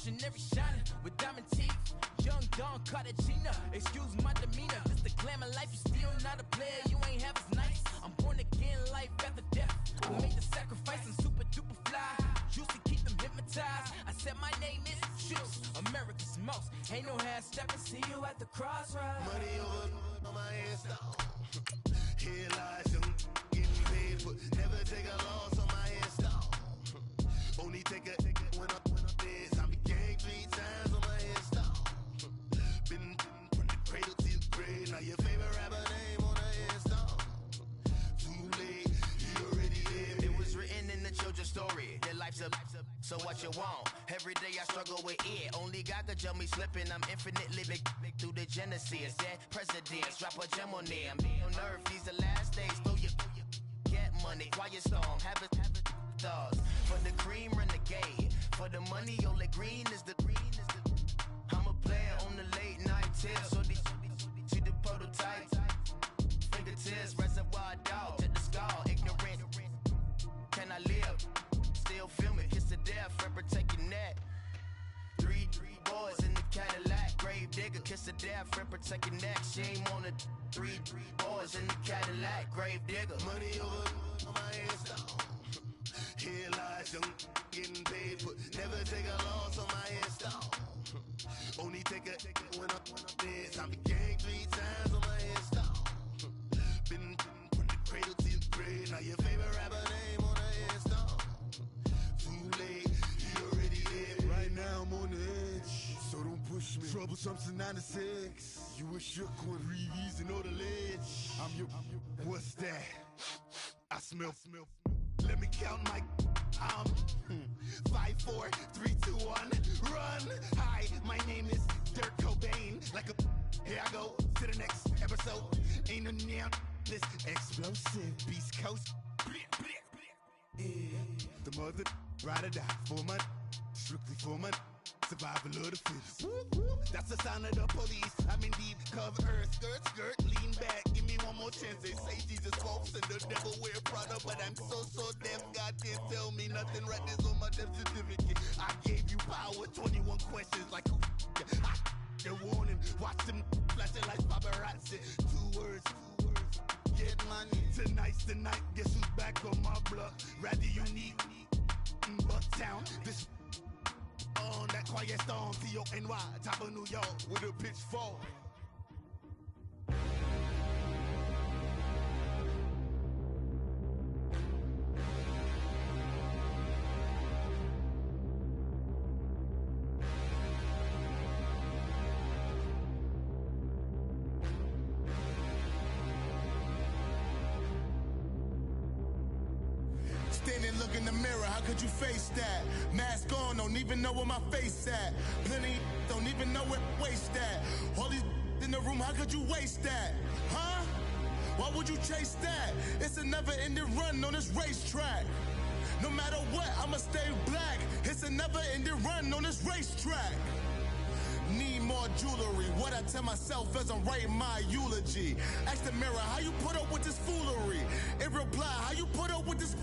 revolutionary shining with diamond teeth. Young Don Cartagena, excuse my demeanor. Just the glamour life, you still not a player, you ain't half as nice. I'm born again, life after death. I made the sacrifice and super duper fly. Used to keep them hypnotized. I said my name is Juice, America's most. Ain't no half stepping, see you at the crossroads. Money over on my headstone. Here lies young, getting paid for. Never take a loss on my headstone. Only take a when I'm dead. I be gang 3 times on my headstone. Been from the cradle to the grave. Now your favorite rapper name on the headstone. Too late, you already dead. It was written in the children's story. Their life's a so what you want? Every day I struggle with it. Only God could jump me slipping. I'm infinitely big through the genesis. Dead presidents, drop a gem on there. I'm on earth, these the last days. Throw your get money, quiet storm, have it stars. For the cream, renegade. For the money, only green is the. I'm a player on the late night till. So these see the prototype. Fingertips, reservoir dog to the skull. Ignorant. Can I live? Still film it. Kiss the death, and protect your neck. 3 boys in the Cadillac. Grave digger, kiss the death, and protect your neck. Shame on the 3 boys in the Cadillac. Grave digger. Money over on my headstone. Here lies young, getting paid for. Never take a loss on my headstone. Only take a when I'm dead. I be gang 3 times on my headstone. Been from the cradle to the grave. Now your favorite rapper name on the headstone. Too late, you already dead. Right now I'm on the edge, so don't push me. Troublesome to 9 to 6. You a shook one, breathe and on the ledge. I'm your. What's that? I smell. Let me count my. 5, 4, 3, 2, 1, run. Hi, my name is Dirk Cobain. Like a. Here I go to the next episode. Ain't no damn this explosive Beast Coast. Yeah. The mother ride or die for my. Strictly for my. Survival of the fittest. That's the sign of the police. I'm indeed cover earth, skirt, lean back. Give me one more chance. They say Jesus walks and the devil wear Prada, but I'm so deaf. God can't tell me nothing. Right there's on my death certificate. I gave you power. 21 questions like who? They're warning. Watch them flashing like paparazzi. 2 words. Get money. Tonight's the night. Guess who's back on my block? Rather unique. Bucktown. This. On that quiet storm, T-O-N-Y, top of New York, with a pitchfork. Look in the mirror, how could you face that? Mask on, don't even know where my face at. Plenty don't even know where waste at. All these in the room, how could you waste that? Huh? Why would you chase that? It's a never-ending run on this racetrack. No matter what, I'ma stay black. It's a never-ending run on this racetrack. Need more jewelry. What I tell myself as I'm writing my eulogy. Ask the mirror, how you put up with this foolery? In reply, how you put up with this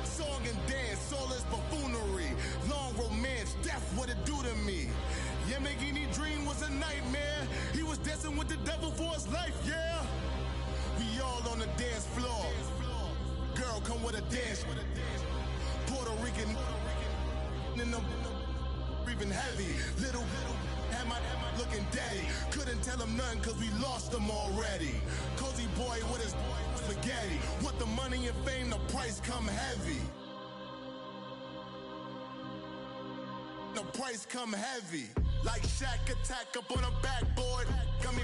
song and dance, all this buffoonery. Long romance, death, what it do to me? Yamagini dream was a nightmare. He was dancing with the devil for his life, yeah. We all on the dance floor. Girl, come with a dance. Puerto Rican in them breathing heavy. Little am I looking daddy. Couldn't tell him nothing cause we lost him already. Cozy boy with his spaghetti. Want the money and fame, the price come heavy. The price come heavy. Like Shaq attack up on a backboard. Gummy,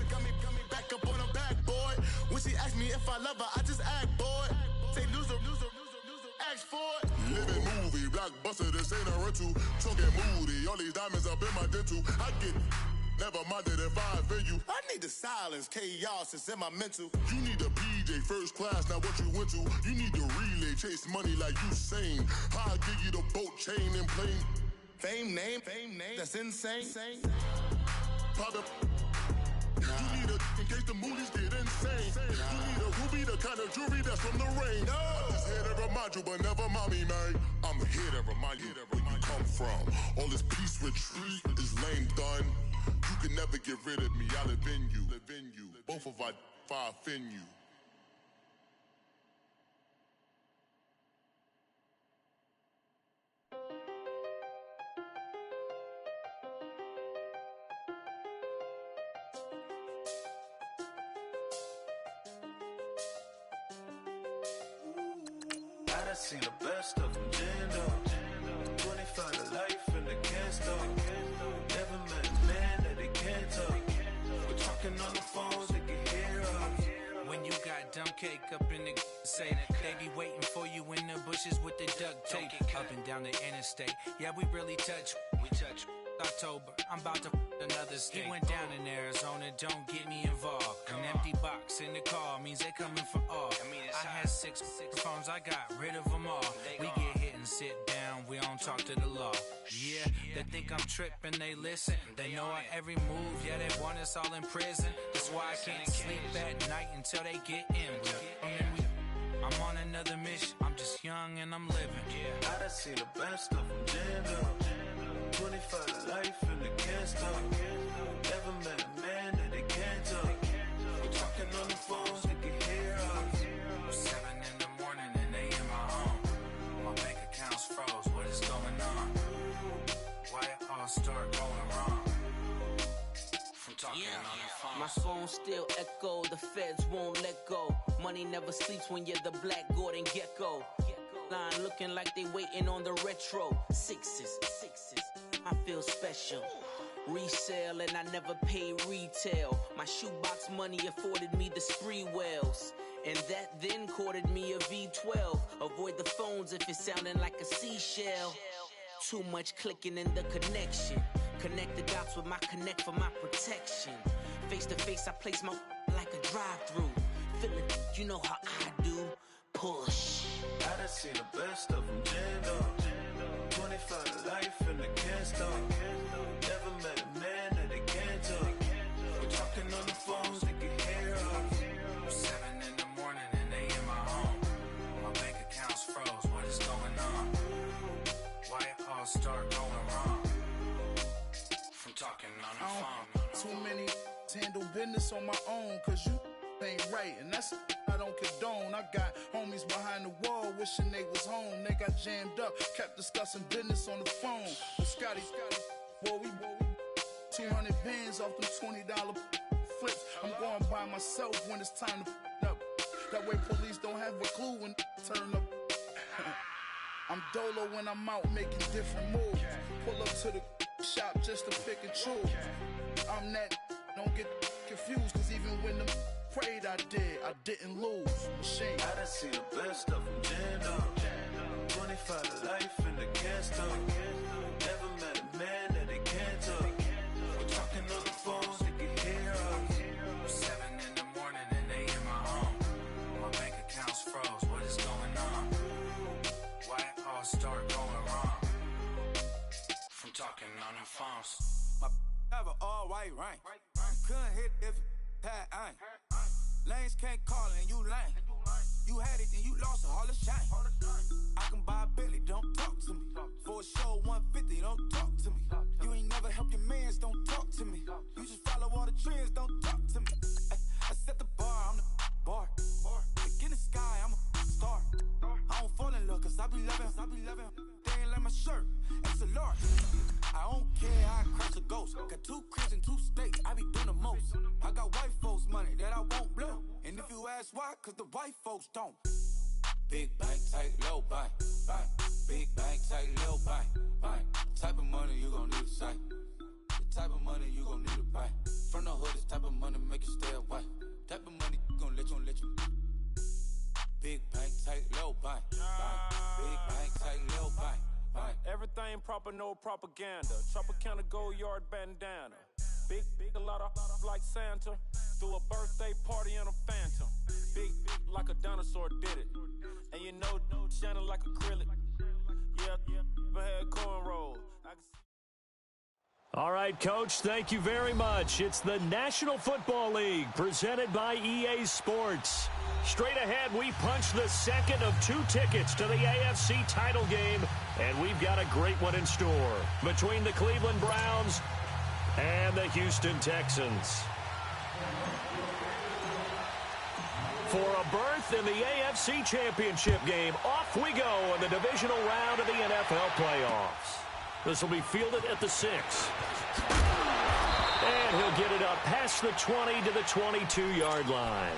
back up on a backboard. When she asked me if I love her, I just act bored. Say loser, ask for it. Living movie, blockbuster, this ain't a rental. Talking moody, all these diamonds up in my dental. I get never minded if I offend you. I need the silence, chaos is in my mental. You need a PJ, first class, not what you went to. You need to relay, chase money like you sane. I'll give you the boat, chain, and plane. Fame name, that's insane. Pop up. You need a, in case the movies get insane. You need a ruby, the kind of jewelry that's from the rain. No. I'm just here to remind you, but never mommy, man. I'm here to remind you where you come from. All this peace retreat is lame done. You can never get rid of me, I live in you. Both of our five offend you. I done seen the best of them, jammed up. 25 to life and they can't stop. Never met a man that they can't talk. We're talking on the phones, they can hear us. When you got dumb cake up in the say that they be waiting for you in the bushes with the duct tape up and down the interstate. Yeah, we really touch. We touch. October, I'm about to another state. He went down in Arizona, don't get me involved. An empty box in the car means they coming for all. I had six phones, I got rid of them all. We get hit and sit down, we don't talk to the law. Yeah, they think I'm tripping, they listen. They know our every move, yeah, they want us all in prison. That's why I can't sleep at night until they get in. I'm on another mission, I'm just young and I'm living. I done seen the best of them, jammed up. 25 to life and they can't stop. Never met a man that they can't talk. We're talking on the phones, they can hear us. 7 in the morning and they in my home. My bank account's froze, what is going on? Why it all start going wrong? From talking on the phone. My phone still echo, the feds won't let go. Money never sleeps when you're the black Gordon Gecko. Line looking like they waiting on the retro. Sixes, I feel special. Resale and I never pay retail. My shoebox money afforded me the spree wells. And that then courted me a V12. Avoid the phones if it's sounding like a seashell. Too much clicking in the connection. Connect the dots with my connect for my protection. Face to face I place my like a drive-through. Feeling, you know how I do. Push. I done seen the best of them, jammed up. 25 to life and they can't stop. Never met a man that they can't talk. We're talking on the phones, they can hear us. 7 in the morning and they in my home. My bank account's froze, what is going on? Why it all start going wrong? From talking on the phone. Too many handle business on my own, cause you ain't right, and that's I don't condone. I got homies behind the wall wishing they was home. They got jammed up, kept discussing business on the phone. But Scotty, boy, we 200 bands off them $20 flips. I'm going by myself when it's time to up. That way police don't have a clue when turn up. I'm dolo when I'm out making different moves. Pull up to the shop just to pick and choose. I'm that, don't get confused, cause even when the prayed I didn't lose. Machine. I done seen the best of them, jammed up. 25 to life and they can't stop. Never met a man that they can't talk. We're talking on the phones, they can hear us. 7 in the morning and they in my home. My bank account's froze, what is going on? Why it all start going wrong? From talking on the phones. My have an all white rank. Couldn't hit if it had ain't. Lanes can't call and you lame. You had it and you lost all the shine. I can buy a Billy, don't talk to me. For a show 150, don't talk to me. You ain't never help your mans, don't talk to me. You just follow all the trends, don't talk to me. I set the bar, I'm the bar. Look in the sky, I'm a star. I don't fall in love cause I be loving. They ain't like my shirt, it's a large. I don't care how I crash a ghost. Got 2 cribs in 2 states, I be doing the most. I got white folks money that I won't blow. And if you ask why, cause the white folks don't. Big bank, tight, low bank. Big bank, tight, low bank. Type of money you gon' need a sight. The type of money you gon' need to buy. From the hood, this type of money make you stay away. Type of money gon' let you. Big bank, tight, low bank. Big bank, tight, low bank. Everything proper, no propaganda. Tropicana gold yard bandana. Big, a lot of like Santa. Threw a birthday party in a phantom. Big like a dinosaur did it. And you know, shining like acrylic. Yeah, I had cornrows. All right, Coach, thank you very much. It's the National Football League presented by EA Sports. Straight ahead, we punch the second of 2 tickets to the AFC title game, and we've got a great one in store between the Cleveland Browns and the Houston Texans. For a berth in the AFC Championship game, off we go in the divisional round of the NFL playoffs. This will be fielded at the 6. And he'll get it up past the 20 to the 22-yard line.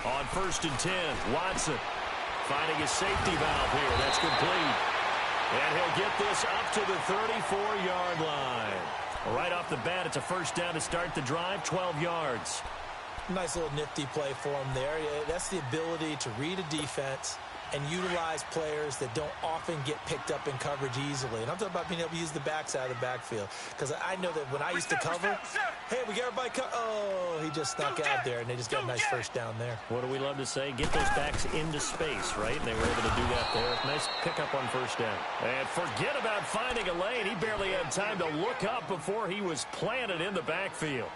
On 1st and 10, Watson finding his safety valve here. That's complete. And he'll get this up to the 34-yard line. Right off the bat, it's a first down to start the drive, 12 yards. Nice little nifty play for him there. That's the ability to read a defense and utilize players that don't often get picked up in coverage easily. And I'm talking about being able to use the backside of the backfield. Because I know that when I used to cover, hey, we got everybody oh, he just snuck out there, and they just got a nice first down there. What do we love to say? Get those backs into space, right? And they were able to do that there. Nice pickup on first down. And forget about finding a lane. He barely had time to look up before he was planted in the backfield.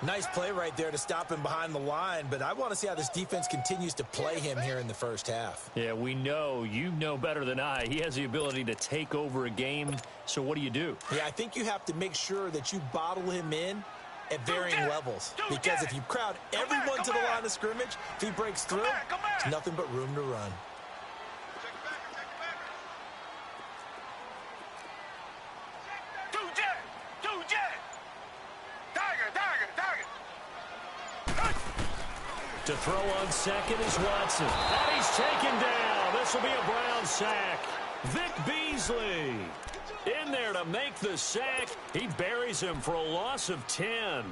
Nice play right there to stop him behind the line, but I want to see how this defense continues to play him here in the first half. Yeah, we know. You know better than I. He has the ability to take over a game, so what do you do? Yeah, I think you have to make sure that you bottle him in at varying levels, because if you crowd everyone to the line of scrimmage, if he breaks through, there's nothing but room to run. To throw on second is Watson. And he's taken down. This will be a Brown sack. Vic Beasley in there to make the sack. He buries him for a loss of 10.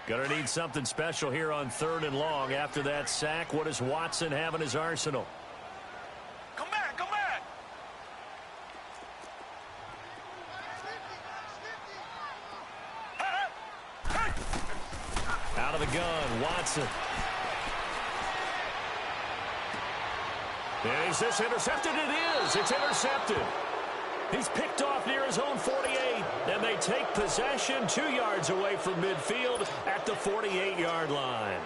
Gonna need something special here on 3rd and long. After that sack, what does Watson have in his arsenal? Come back, come back. Out of the gun, Watson. And is this intercepted? It is. It's intercepted. He's picked off near his own 48, and they take possession 2 yards away from midfield at the 48-yard line.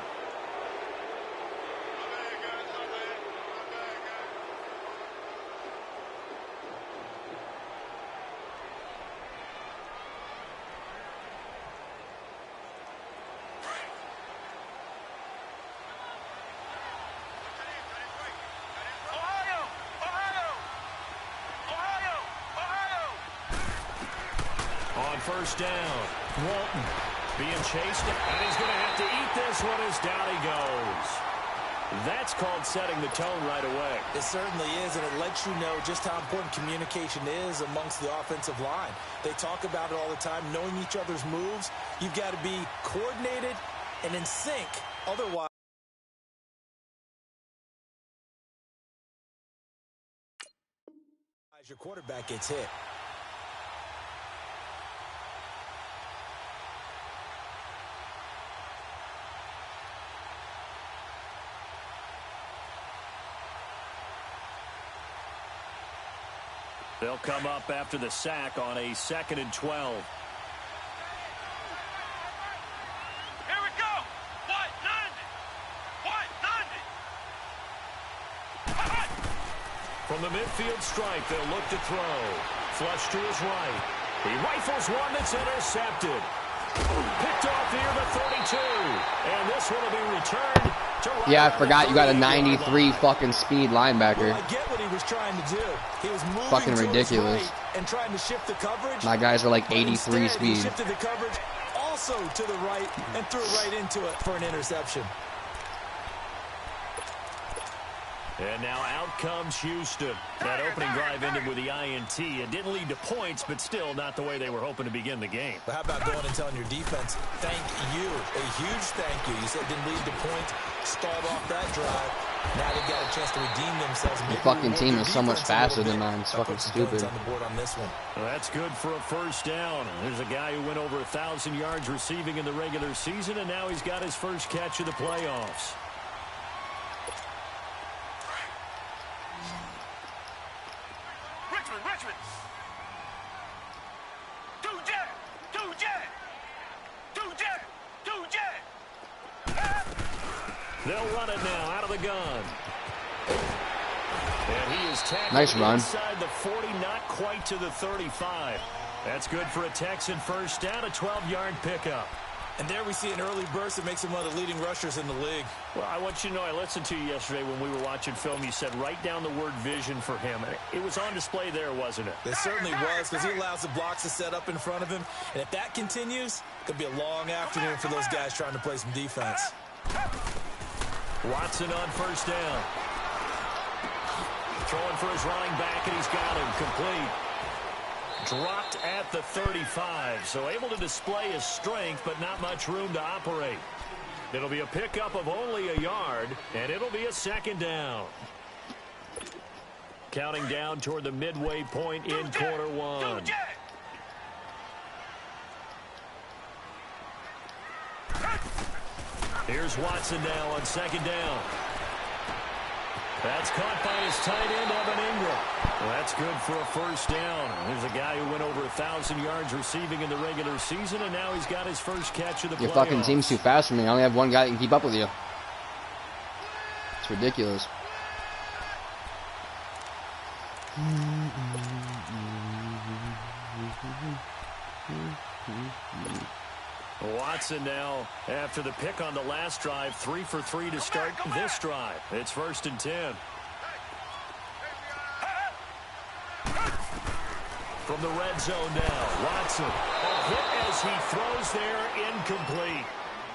First down. Walton being chased, and he's going to have to eat this one as down he goes. That's called setting the tone right away. It certainly is, and it lets you know just how important communication is amongst the offensive line. They talk about it all the time, knowing each other's moves. You've got to be coordinated and in sync. Otherwise, your quarterback gets hit. They'll come up after the sack on a 2nd and 12. Here we go. What? 90. From the midfield stripe, they'll look to throw. Flush to his right. He rifles one that's intercepted. Picked off near the 32. And this one will be returned to right. Yeah, I forgot you got a 93 fucking speed linebacker. Well, I get what he was trying to do. He was moving fucking ridiculous. Right and trying to shift the coverage. My guys are like 83 instead, speed. He shifted the coverage also to the right and threw it right into it for an interception. And now out comes Houston. That opening drive ended with the INT. It didn't lead to points, but still not the way they were hoping to begin the game. But how about going and telling your defense, thank you, a huge thank you. You said it didn't lead to points, stalled off that drive. Now they've got a chance to redeem themselves. The fucking team is so much faster than mine. It's fucking stupid. On the board on this one. Well, that's good for a first down. There's a guy who went over 1,000 yards receiving in the regular season, and now he's got his first catch of the playoffs. Richmond. Do jet. They'll run it now out of the gun. And he is tackled nice run. Inside the 40, not quite to the 35. That's good for a Texan first down, a 12-yard pickup. And there we see an early burst that makes him one of the leading rushers in the league. Well, I want you to know, I listened to you yesterday when we were watching film. You said write down the word vision for him. It was on display there, wasn't it? It certainly was, because he allows the blocks to set up in front of him. And if that continues, it could be a long afternoon for those guys trying to play some defense. Watson on first down. Throwing for his running back, and he's got him complete. Dropped at the 35, so able to display his strength, but not much room to operate. It'll be a pickup of only a yard, and it'll be a second down. Counting down toward the midway point in quarter one. Here's Watson now on second down. That's caught by his tight end, Evan Ingram. Well, that's good for a first down. There's a guy who went over 1,000 yards receiving in the regular season, and now he's got his first catch of the playoffs. Your fucking team's too fast for me. I only have one guy that can keep up with you. It's ridiculous. Watson now, after the pick on the last drive, 3 for 3 to start this drive. It's 1st and 10. From the red zone now, Watson. A hit as he throws there, incomplete.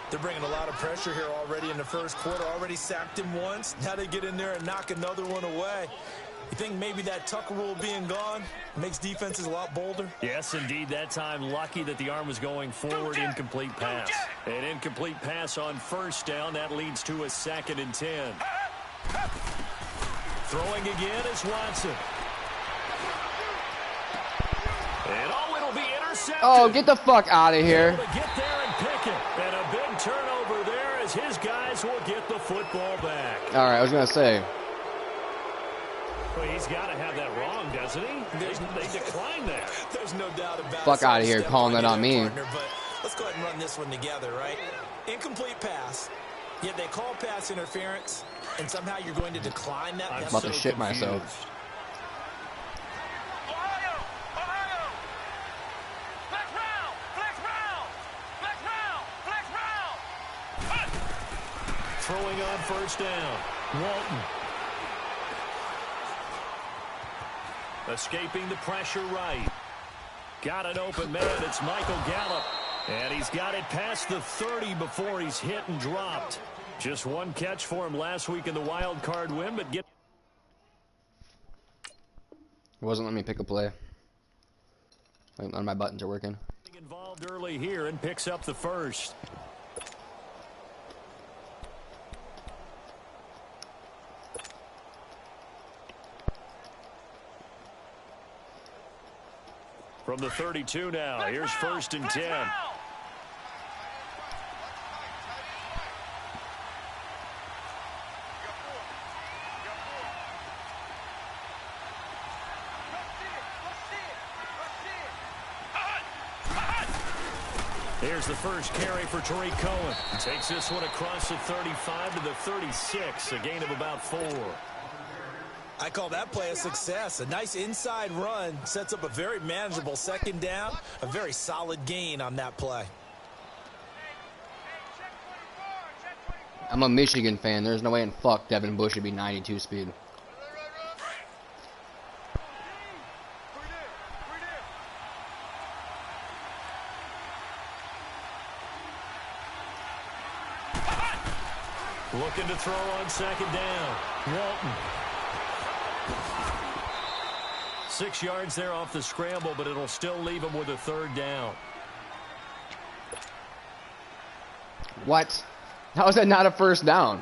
They're bringing a lot of pressure here already in the first quarter. Already sacked him once. Now they get in there and knock another one away. You think maybe that Tucker rule being gone makes defenses a lot bolder? Yes, indeed. That time, lucky that the arm was going forward. Incomplete pass. An incomplete pass on first down. That leads to a 2nd and 10. Throwing again is Watson. And it'll be intercepted. Oh, get the fuck out of here. Able to get there and pick it. And a big turnover there as his guys will get the football back. All right, I was going to say. Well, he's got to have that wrong, doesn't he? They declined that. There's no doubt about it. Fuck out of here, calling that on me. Partner, but let's go ahead and run this one together, right? Incomplete pass, yet they call pass interference, and somehow you're going to decline that. I'm about to shit myself. Throwing on first down. Walton. Escaping the pressure right. Got an open man. It's Michael Gallup. And he's got it past the 30 before he's hit and dropped. Just one catch for him last week in the wild card win, but get. It wasn't letting me pick a play. None of my buttons are working. Involved early here and picks up the first. From the 32 now, here's 1st and 10. Here's the first carry for Tariq Cohen. Takes this one across the 35 to the 36, a gain of about 4. I call that play a success. A nice inside run sets up a very manageable 2nd down. A very solid gain on that play. I'm a Michigan fan. There's no way in fuck Devin Bush would be 92 speed. Looking to throw on 2nd down. Walton. 6 yards there off the scramble, but it'll still leave him with a 3rd down. What? How is that not a first down?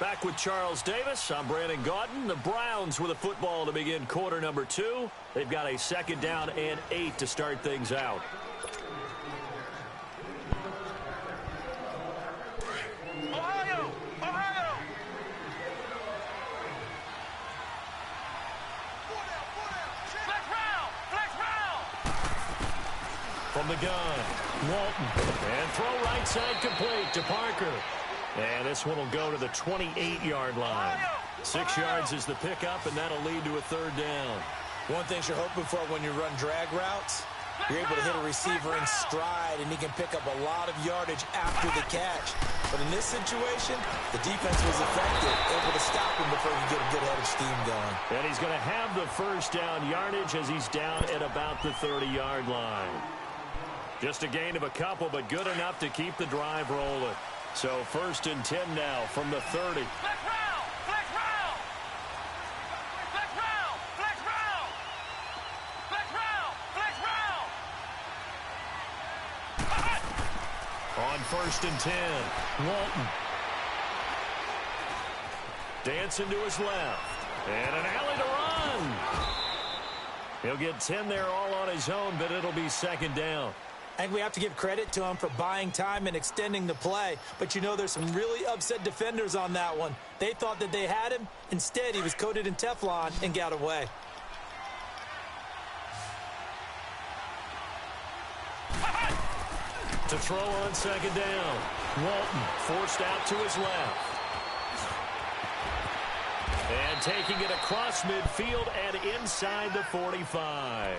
Back with Charles Davis. I'm Brandon Gaudin. The Browns with a football to begin quarter number 2. They've got a 2nd down and 8 to start things out. Ohio! Ohio! Flex round! Flex round! From the gun, Walton. And throw right side complete to Parker. And this one will go to the 28-yard line. 6 yards is the pickup, and that'll lead to a 3rd down. One thing you're hoping for when you run drag routes, you're able to hit a receiver in stride, and he can pick up a lot of yardage after the catch. But in this situation, the defense was effective, able to stop him before he could get a good head of steam going. And he's going to have the 1st down yardage as he's down at about the 30-yard line. Just a gain of a couple, but good enough to keep the drive rolling. So 1st and 10 now from the 30. Flex round! Flex round! Flex round! Flex round! Flex round! Flex round! On 1st and 10, Walton. Dancing to his left. And an alley to run. He'll get 10 there all on his own, but it'll be 2nd down. I think we have to give credit to him for buying time and extending the play. But, you know, there's some really upset defenders on that one. They thought that they had him. Instead, he was coated in Teflon and got away. To throw on 2nd down. Walton forced out to his left. And taking it across midfield and inside the 45.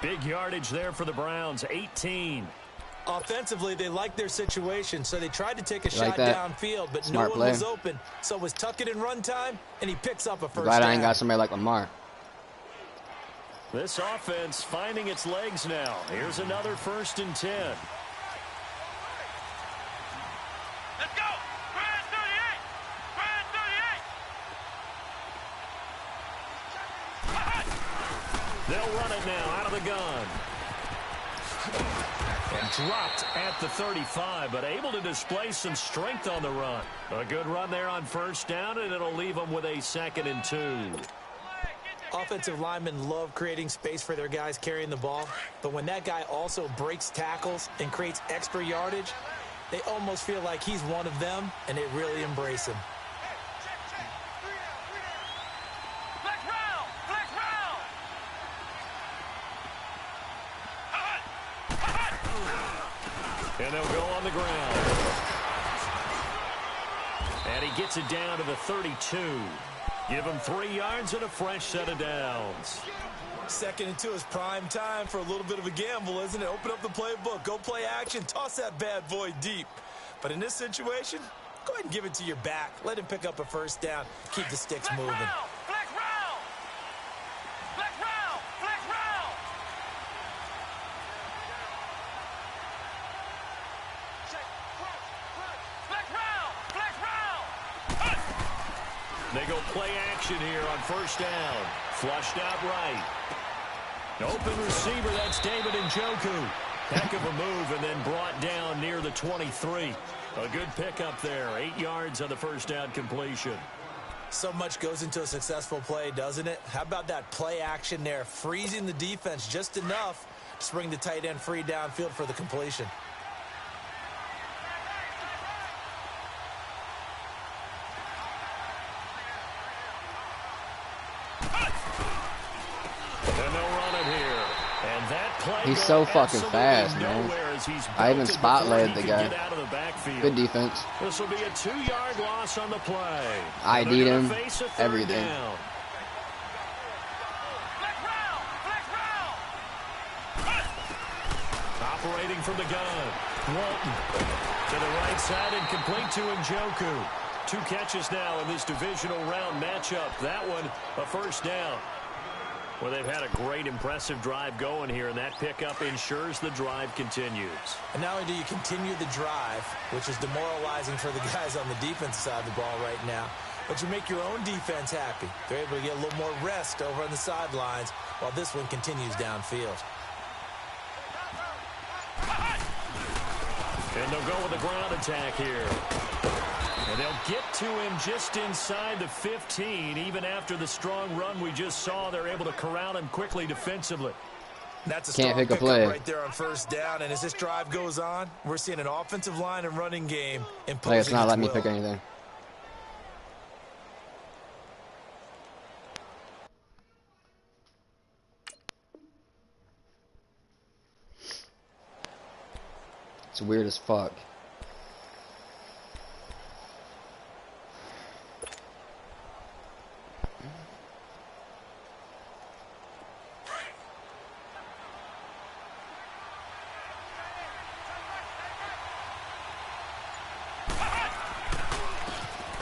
Big yardage there for the Browns, 18. Offensively, they liked their situation, so they tried to take a shot that? downfield, but Smart no one play. was open. So it was tuck it in run time, and he picks up a 1st Glad down. I ain't got somebody like Lamar. This offense finding its legs now. Here's another 1st and 10. Let's go! Brand 38! Brand 38! They'll run it now out of the gun. And dropped at the 35, but able to display some strength on the run. A good run there on 1st down, and it'll leave them with a 2nd and 2. Offensive linemen love creating space for their guys carrying the ball, but when that guy also breaks tackles and creates extra yardage, they almost feel like he's one of them, and they really embrace him. Flex round! Flex round! And they'll go on the ground. And he gets it down to the 32. Give him 3 yards and a fresh set of downs. 2nd and 2 is prime time for a little bit of a gamble, isn't it? Open up the playbook, go play action, toss that bad boy deep. But in this situation, go ahead and give it to your back. Let him pick up a 1st down, keep the sticks moving. Flex round! Flex round! Flex round! Flex round! Flex round! They go play action here on 1st down. Flushed out right. Open receiver, that's David Njoku. Heck of a move, and then brought down near the 23. A good pickup there. 8 yards on the 1st down completion. So much goes into a successful play, doesn't it? How about that play action there, freezing the defense just enough to bring the tight end free downfield for the completion. And they'll run it here. And that play He's so fucking absolutely fast, man. nowhere as he's I even belted spotlighted before the he guy. can get out of the backfield. Good defense. This will be a 2-yard loss on the play. ID'd They're gonna him, face a 3rd everything. down. Flex round! Flex round! Operating from the gun. Walton to the right side and complete to Njoku. 2 catches now in this divisional round matchup. That one, a 1st down. Well, they've had a great, impressive drive going here, and that pickup ensures the drive continues. And not only do you continue the drive, which is demoralizing for the guys on the defensive side of the ball right now, but you make your own defense happy. They're able to get a little more rest over on the sidelines while this one continues downfield. And they'll go with a ground attack here. And they'll get to him just inside the 15. Even after the strong run we just saw, they're able to corral him quickly defensively. That's a strong pickup right there on first down. And as this drive goes on, we're seeing an offensive line and running game imposing it's not letting me will. pick anything. It's weird as fuck.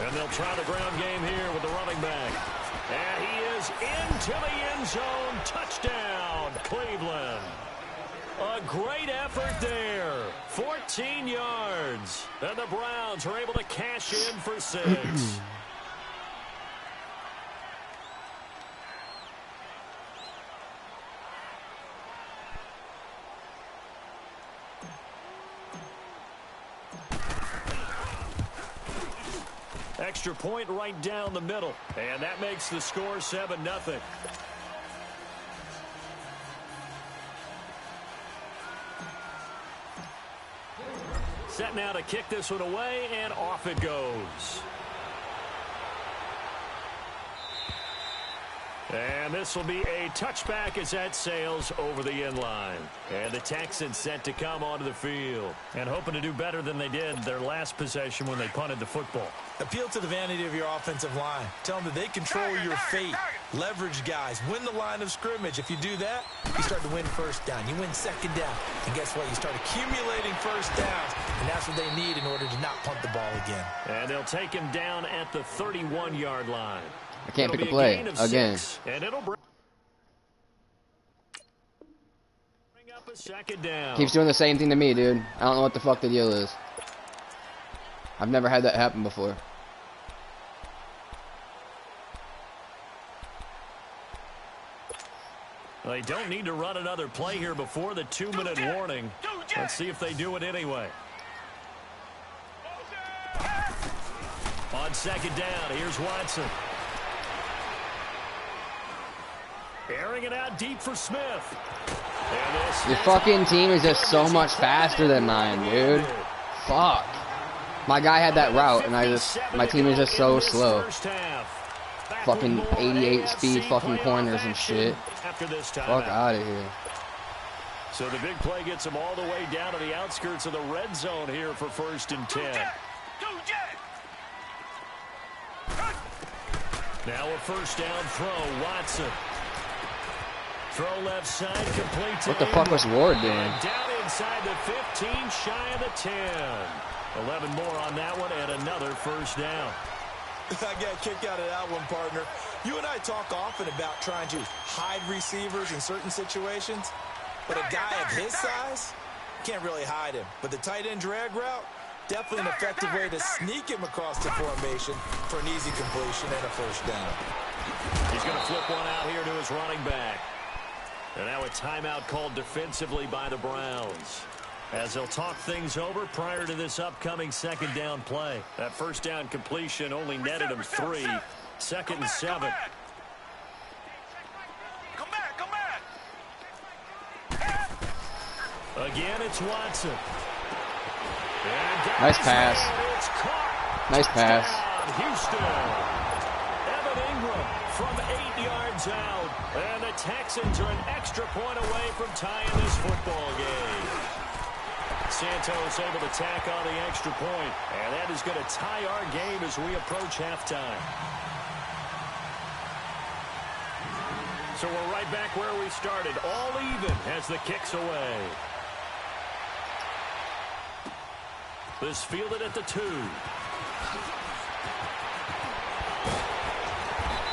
And they'll try the ground game here with the running back. And he is into the end zone. Touchdown, Cleveland. A great effort there. 14 yards. And the Browns are able to cash in for 6. Extra point right down the middle. And that makes the score 7-0. Set now to kick this one away, and off it goes. And this will be a touchback as that sails over the end line. And the Texans set to come onto the field and hoping to do better than they did their last possession when they punted the football. Appeal to the vanity of your offensive line. Tell them that they control your fate. Leverage guys. Win the line of scrimmage. If you do that, you start to win first down. You win second down. And guess what? You start accumulating first downs. And that's what they need in order to not punt the ball again. And they'll take him down at the 31-yard line. I can't pick a play again. And it'll bring up a second down. Keeps doing the same thing to me, dude. I don't know what the fuck the deal is. I've never had that happen before. They don't need to run another play here before the 2-minute warning. Let's see if they do it anyway. On second down, here's Watson. Airing it out deep for Smith. Your fucking team is just so much faster than mine, dude. Fuck. My guy had that route, and my team is just so slow. Fucking 88 speed fucking corners and shit. Fuck out of here. So the big play gets them all the way down to the outskirts of the red zone here for 1st and 10. Now a first down throw, Watson. Throw left side, complete to what the fuck was Ward doing? Down inside the 15, shy of the 10. 11 more on that one, and another first down. I got a kick out of that one, partner. You and I talk often about trying to hide receivers in certain situations, but a guy of his size can't really hide him. But the tight end drag route, definitely an effective way to sneak him across the formation for an easy completion and a first down. He's going to flip one out here to his running back. And now a timeout called defensively by the Browns, as they'll talk things over prior to this upcoming second down play. That first down completion only netted him 3. 2nd and 7. Come back. Again, it's Watson. Nice pass. Nice pass. Houston. Evan Ingram from 8 yards out. And the Texans are an extra point away from tying this football game. Santos able to tack on the extra point. And that is going to tie our game as we approach halftime. So we're right back where we started. All even as the kick's away. This fielded at the 2.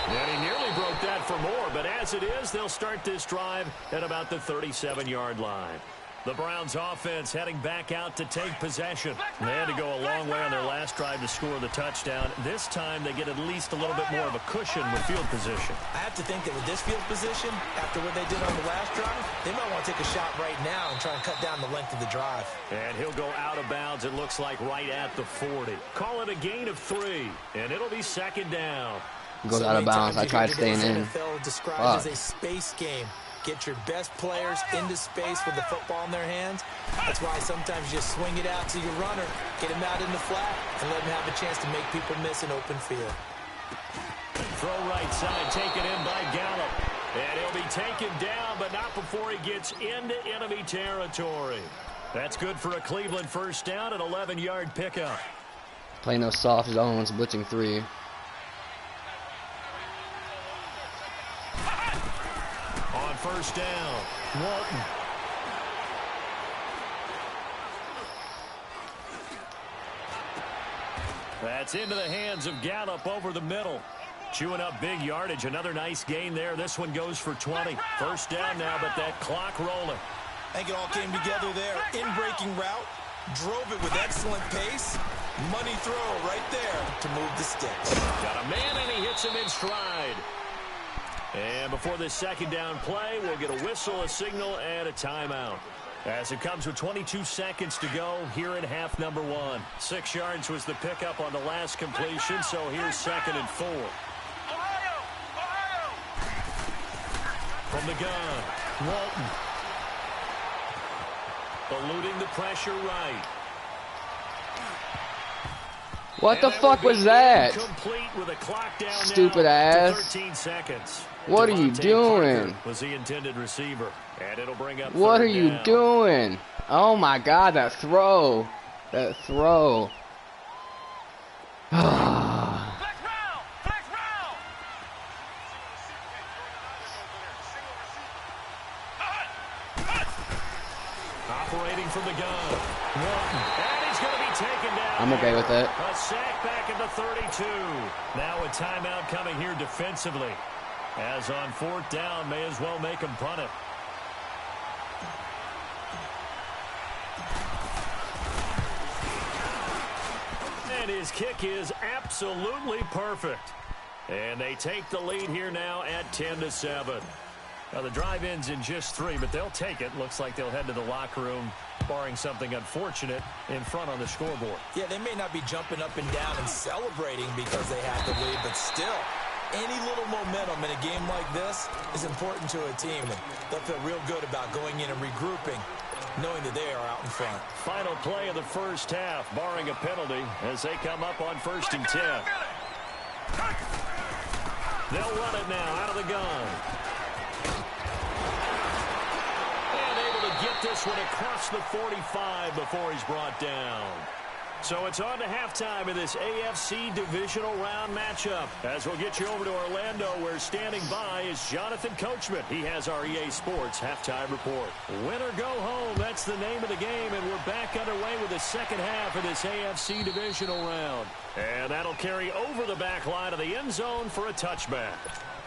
And he nearly broke that for more, but as it is, they'll start this drive at about the 37-yard line. The Browns offense heading back out to take possession. They had to go a long way on their last drive to score the touchdown. This time they get at least a little bit more of a cushion with field position. I have to think that with this field position, after what they did on the last drive, they might want to take a shot right now and try and cut down the length of the drive. And he'll go out of bounds, it looks like, right at the 40. Call it a gain of 3, and it'll be second down. He goes out of bounds. I tried staying in. NFL described as a space game. Get your best players into space with the football in their hands. That's why sometimes you just swing it out to your runner, get him out in the flat, and let him have a chance to make people miss an open field. Throw right side, taken in by Gallup. And he'll be taken down, but not before he gets into enemy territory. That's good for a Cleveland first down, an 11-yard pickup. Playing those soft zones, blitzing 3. On first down, Walton. That's into the hands of Gallup over the middle. Chewing up big yardage. Another nice gain there. This one goes for 20. First down now, but that clock rolling. I think it all came together there. In-breaking route. Drove it with excellent pace. Money throw right there to move the sticks. Got a man, and he hits him in stride. And before this second down play, we'll get a whistle, a signal, and a timeout. As it comes with 22 seconds to go here in half number 1. 6 yards was the pickup on the last completion, so here's 2nd and 4. From the gun, Walton. Eluding the pressure right. What the fuck was that? With a clock down Stupid ass. 13 seconds. What are you doing? Was the intended receiver, and it'll bring up. What are you doing? Oh my God, that throw. That throw. Operating from the gun. And he's going to be taken down. I'm okay with it. A sack back at the 32. Now a timeout coming here defensively. As on 4th down, may as well make him punt it. And his kick is absolutely perfect. And they take the lead here now at 10-7. Now, the drive ends in just 3, but they'll take it. Looks like they'll head to the locker room, barring something unfortunate, in front on the scoreboard. Yeah, they may not be jumping up and down and celebrating because they have the lead, but still, any little momentum in a game like this is important to a team. And they'll feel real good about going in and regrouping, knowing that they are out in front. Final play of the first half, barring a penalty, as they come up on 1st and 10. They'll run it now out of the gun. Get this one across the 45 before he's brought down. So it's on to halftime in this AFC Divisional Round matchup. As we'll get you over to Orlando, where standing by is Jonathan Coachman. He has our EA Sports halftime report. Win or go home, that's the name of the game, and we're back underway with the second half of this AFC Divisional Round. And that'll carry over the back line of the end zone for a touchback.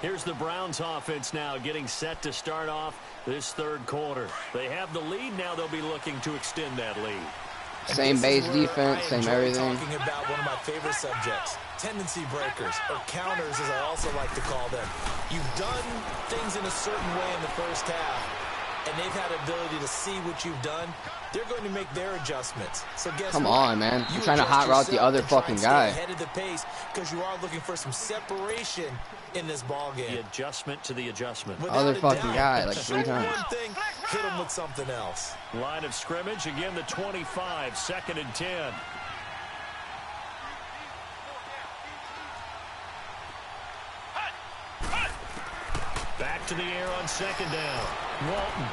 Here's the Browns offense now getting set to start off this 3rd quarter. They have the lead. Now they'll be looking to extend that lead. Same base defense, same everything. Talking about one of my favorite subjects, tendency breakers, or counters as I also like to call them. You've done things in a certain way in the first half, and they've had the ability to see what you've done. They're going to make their adjustments. So guess Come what? on, man. You're trying to hot route the other fucking guy. Ahead of the pace because you are looking for some separation in this ball game. The adjustment to the adjustment. Other fucking guy, like 3 times. One thing, hit him with something else. Line of scrimmage, again the 25, 2nd and 10. Back to the air on 2nd down. Walton.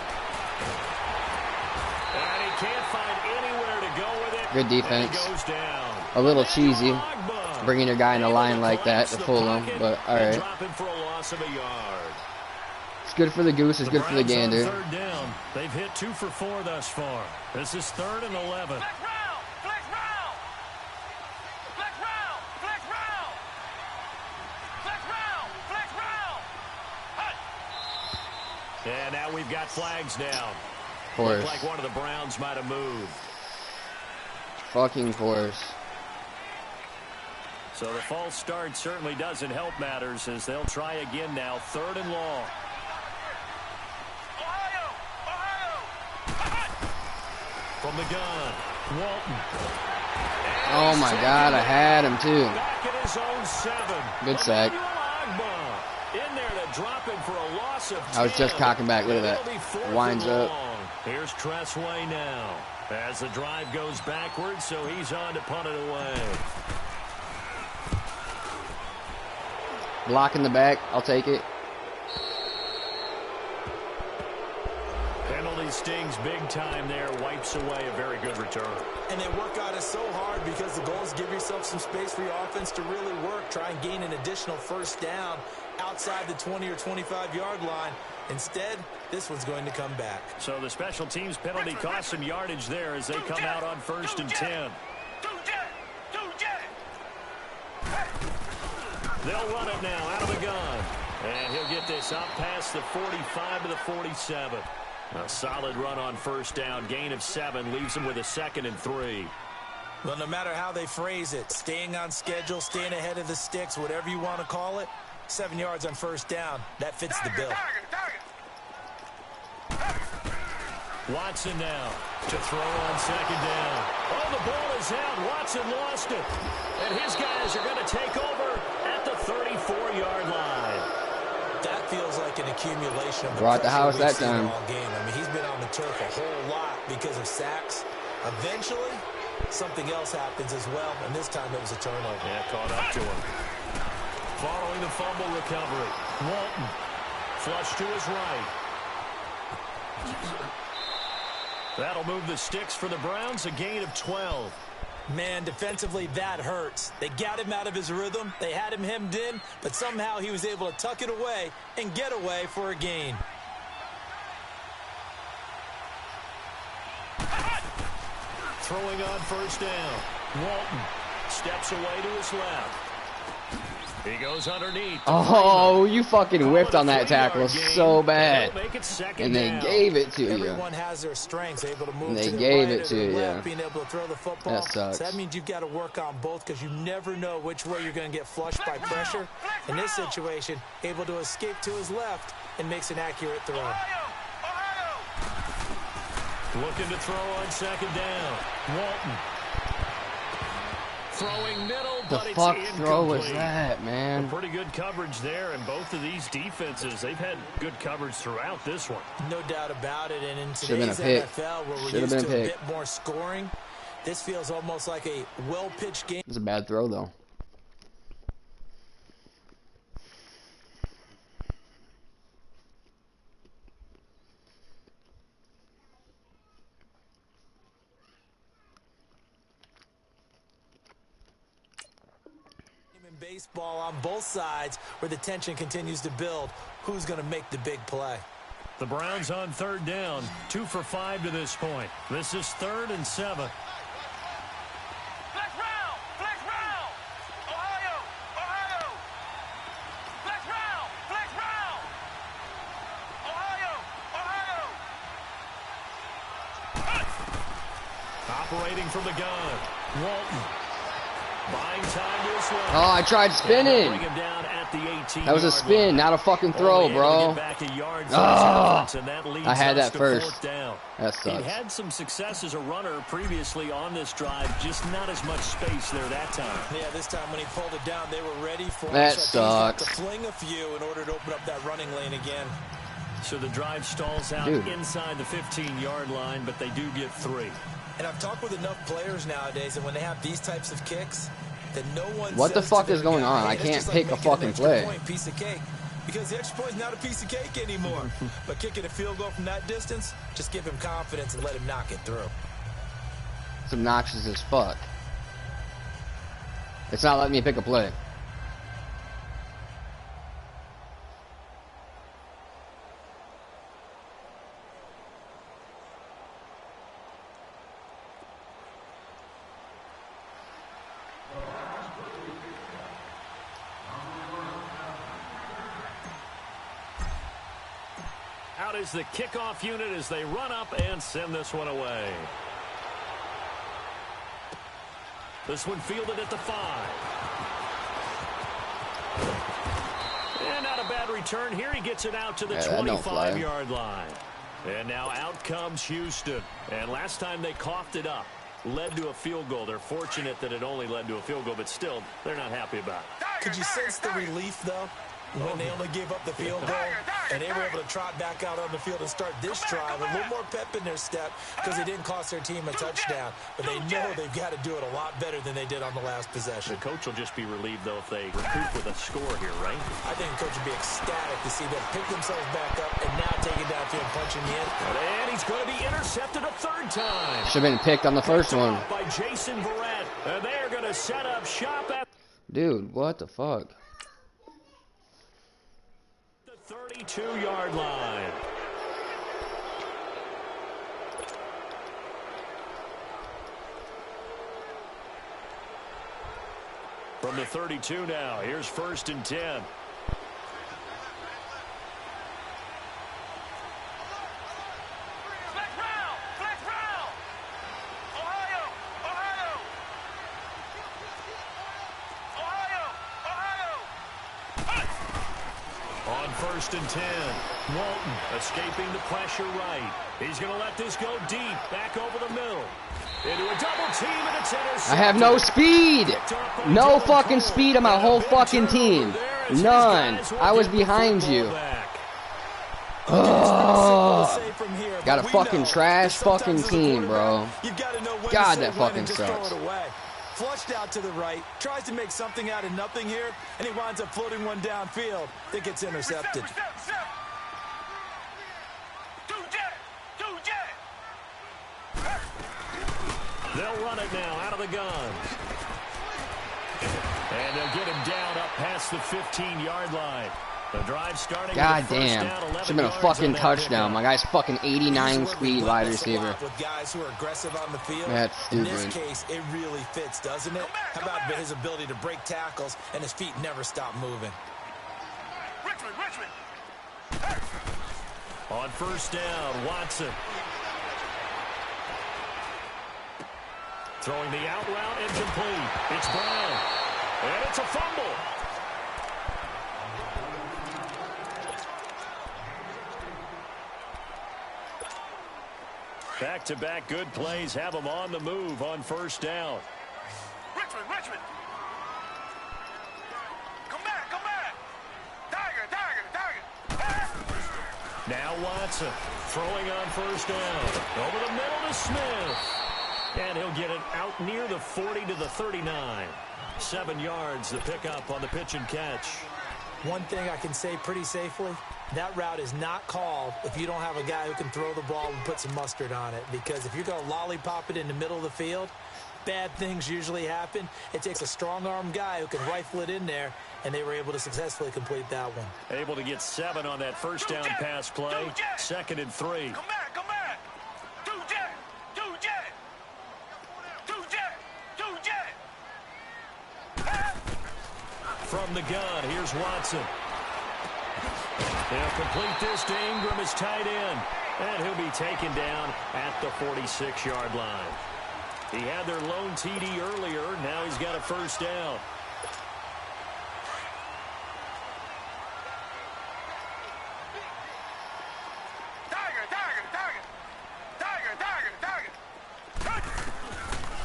And he can't find anywhere to go with it. Good defense. Goes down. A little cheesy, bringing your guy in a line like that to fool him, but all right. For a loss of a yard. It's good for the goose. It's good for the gander. 3rd down. They've hit 2 for 4 thus far. This is 3rd and 11. And now we've got flags down. Looked like one of the Browns might have moved. Fucking course. So the false start certainly doesn't help matters as they'll try again now. 3rd and long. From the gun, Walton. Oh my God, I had him too. Back at his own 7. Good sack. In there to drop him for a loss of 10. I was just cocking back. Look at that. Winds up. Here's Tressway now. As the drive goes backwards, so he's on to punt it away. Block in the back. I'll take it. Penalty stings big time there. Wipes away a very good return. And they work on it so hard because the goal is give yourself some space for your offense to really work. Try and gain an additional 1st down outside the 20 or 25-yard line. Instead, this one's going to come back. So the special teams penalty cost some yardage there as they come out on 1st and 10. They'll run it now out of the gun. And he'll get this up past the 45 to the 47. A solid run on 1st down. Gain of 7 leaves him with a 2nd and 3. Well, no matter how they phrase it, staying on schedule, staying ahead of the sticks, whatever you want to call it, 7 yards on 1st down. That fits the bill. Watson now to throw on 2nd down. Oh, the ball is out. Watson lost it. And his guys are going to take over at the 34-yard line. That feels like an accumulation of the Brought the house that time. All game. I mean, he's been on the turf a whole lot because of sacks. Eventually, something else happens as well, and this time it was a turnover. Yeah, caught up to him. Following the fumble recovery, Walton flush to his right. That'll move the sticks for the Browns, a gain of 12. Man, defensively, that hurts. They got him out of his rhythm. They had him hemmed in, but somehow he was able to tuck it away and get away for a gain. Throwing on 1st down. Walton steps away to his left. He goes underneath. Oh, you fucking whipped on that tackle so bad. And they gave it to you. Everyone has their strengths, able to move and they to the gave right it to you, left, being able to throw the football. That sucks. So that means you've got to work on both because you never know which way you're going to get flushed by pressure. In this situation, able to escape to his left and makes an accurate throw. Looking to throw on 2nd down. Walton. Throwing middle, but the fuck throw was that, man? Pretty good coverage there, and both of these defenses, they've had good coverage throughout this one. No doubt about it, and in today's NFL, where we're used to a bit more scoring, this feels almost like a well-pitched game. It's a bad throw, though. Baseball on both sides where the tension continues to build. Who's going to make the big play? The Browns on 3rd down, 2 for 5 to this point. This is 3rd and 7. Flex round! Flex round! Ohio! Ohio! Flex round! Flex round! Ohio! Ohio! Operating from the gun, Walton. Buying time to his left. Oh, I tried spinning. Bring him down at the 18. That was a spin, not a fucking throw, bro. Oh, I had that first. That sucks. He had some success as a runner previously on this drive, just not as much space there that time. Yeah, this time when he pulled it down, they were ready for that it. Sucks. To fling a few in order to open up that running lane again. So the drive stalls out inside the 15-yard line, but they do get 3. And I've talked with enough players nowadays, and when they have these types of kicks, that no one what the fuck is going on? I can't pick a fucking play. Piece of cake, because the extra point is not a piece of cake anymore. But kicking a field goal from that distance, just give him confidence and let him knock it through. It's obnoxious as fuck. It's not letting me pick a play. out is the kickoff unit as they run up and send this one away. This one fielded at the 5. And not a bad return here. He gets it out to the 25-yard line. And now out comes Houston. And last time they coughed it up, led to a field goal. They're fortunate that it only led to a field goal, but still, they're not happy about it. Could you sense the relief, though, when they only gave up the field goal and they were able to trot back out on the field and start this drive? A little more pep in their step because they didn't cost their team a touchdown, but they know they've got to do it a lot better than they did on the last possession. The coach will just be relieved, though, if they recoup with a score here, right? I think the coach would be ecstatic to see them pick themselves back up and now take it downfield, punching the end. And he's going to be intercepted a 3rd time. Should have been picked on the first one. By Jason Verrett. And they're going to set up shop at... Dude, what the fuck? 32-yard line. From the 32 now, here's 1st and 10. On 1st and 10, Walton escaping the pressure right. He's going to let this go deep, back over the middle. Into a double team, and it's intercepted. I have no speed. No fucking speed on my whole fucking team. None. I was behind you. Oh, got a fucking trash fucking team, bro. God, that fucking sucks. Flushed out to the right, tries to make something out of nothing here, and he winds up floating one downfield that gets intercepted. They'll run it now out of the gun. And they'll get him down up past the 15-yard line. The drive starting. God damn. Should have been a fucking touchdown. My guy's fucking 89 speed wide receiver. With guys who are aggressive on the field. That's stupid. In this case, it really fits, doesn't it? How about his ability to break tackles and his feet never stop moving? Richmond. On 1st down, Watson. Throwing the out route, incomplete. It's Brown. And it's a fumble. Back-to-back good plays have them on the move on 1st down. Richmond. Come back. Tiger. Now Watson throwing on 1st down. Over the middle to Smith. And he'll get it out near the 40 to the 39. 7 yards, the pickup on the pitch and catch. One thing I can say pretty safely, that route is not called if you don't have a guy who can throw the ball and put some mustard on it. Because if you're going to lollipop it in the middle of the field, bad things usually happen. It takes a strong-arm guy who can rifle it in there, and they were able to successfully complete that one. Able to get 7 on that 1st down pass play. 2nd and 3. Come back. Do jet. From the gun, here's Watson. They'll complete this to Ingram as tight end. And he'll be taken down at the 46-yard line. He had their lone TD earlier. Now he's got a 1st down.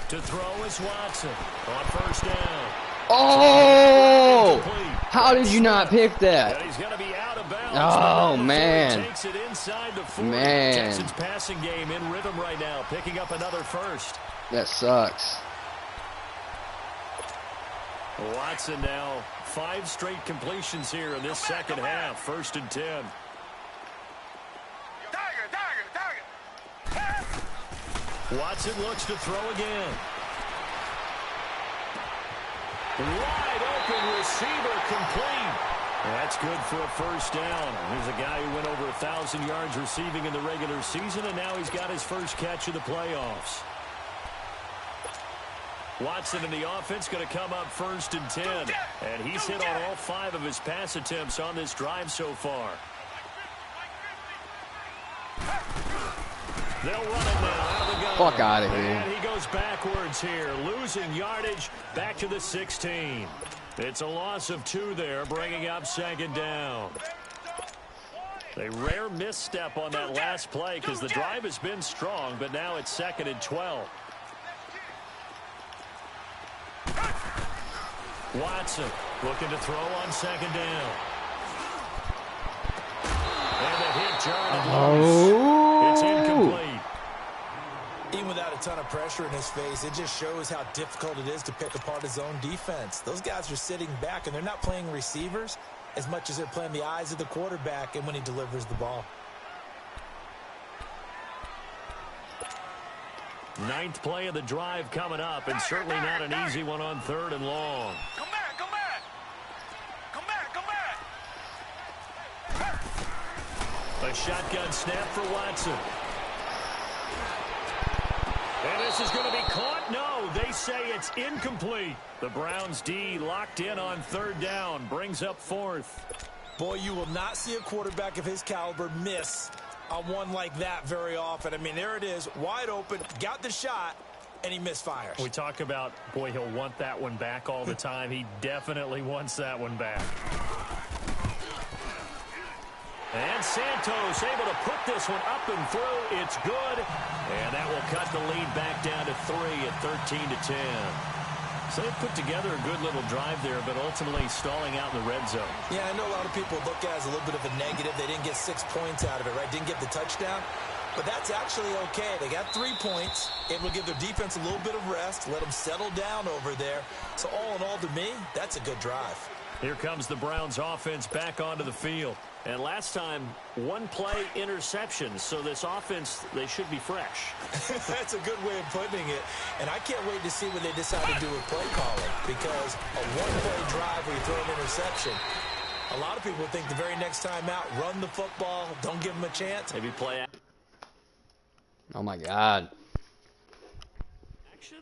To throw is Watson on 1st down. Oh! How did you not pick that? He's going to be out of bounds. Oh, man. Takes it inside the 40. Man. Texans passing game in rhythm right now, picking up another 1st. That sucks. Watson now 5 straight completions here in this second half. 1st and 10. Watson looks to throw again. Wide open receiver complete. That's good for a 1st down. Here's a guy who went over 1,000 yards receiving in the regular season, and now he's got his first catch of the playoffs. Watson in the offense going to come up 1st and 10. And he's hit on all 5 of his pass attempts on this drive so far. They'll run it now out of the gun. Fuck out of here. And he goes backwards here, losing yardage back to the 16. It's a loss of 2 there, bringing up 2nd down. A rare misstep on that last play because the drive has been strong, but now it's 2nd and 12. Watson looking to throw on 2nd down. And the hit jarred loose. It's incomplete. Even without a ton of pressure in his face, it just shows how difficult it is to pick apart his own defense. Those guys are sitting back, and they're not playing receivers as much as they're playing the eyes of the quarterback and when he delivers the ball. 9th play of the drive coming up, and certainly not an easy one on 3rd and long. Come back, come back. Come back, come back. A shotgun snap for Watson. And this is going to be caught. No, they say it's incomplete. The Browns D locked in on 3rd down. Brings up 4th. Boy, you will not see a quarterback of his caliber miss on one like that very often. I mean, there it is, wide open, got the shot, and he misfires. We talk about, boy, he'll want that one back all the time. He definitely wants that one back. And Santos able to put this one up and through. It's good. And that will cut the lead back down to 3 at 13-10. So they put together a good little drive there, but ultimately stalling out in the red zone. Yeah, I know a lot of people look at it as a little bit of a negative. They didn't get 6 points out of it, right? Didn't get the touchdown. But that's actually okay. They got 3 points. It will give their defense a little bit of rest, let them settle down over there. So all in all, to me, that's a good drive. Here comes the Browns offense back onto the field. And last time, 1 play interception. So this offense, they should be fresh. That's a good way of putting it. And I can't wait to see what they decide to do with play calling. Because a 1-play drive where you throw an interception, a lot of people think the very next time out, run the football, don't give them a chance. Maybe play action. Oh, my God.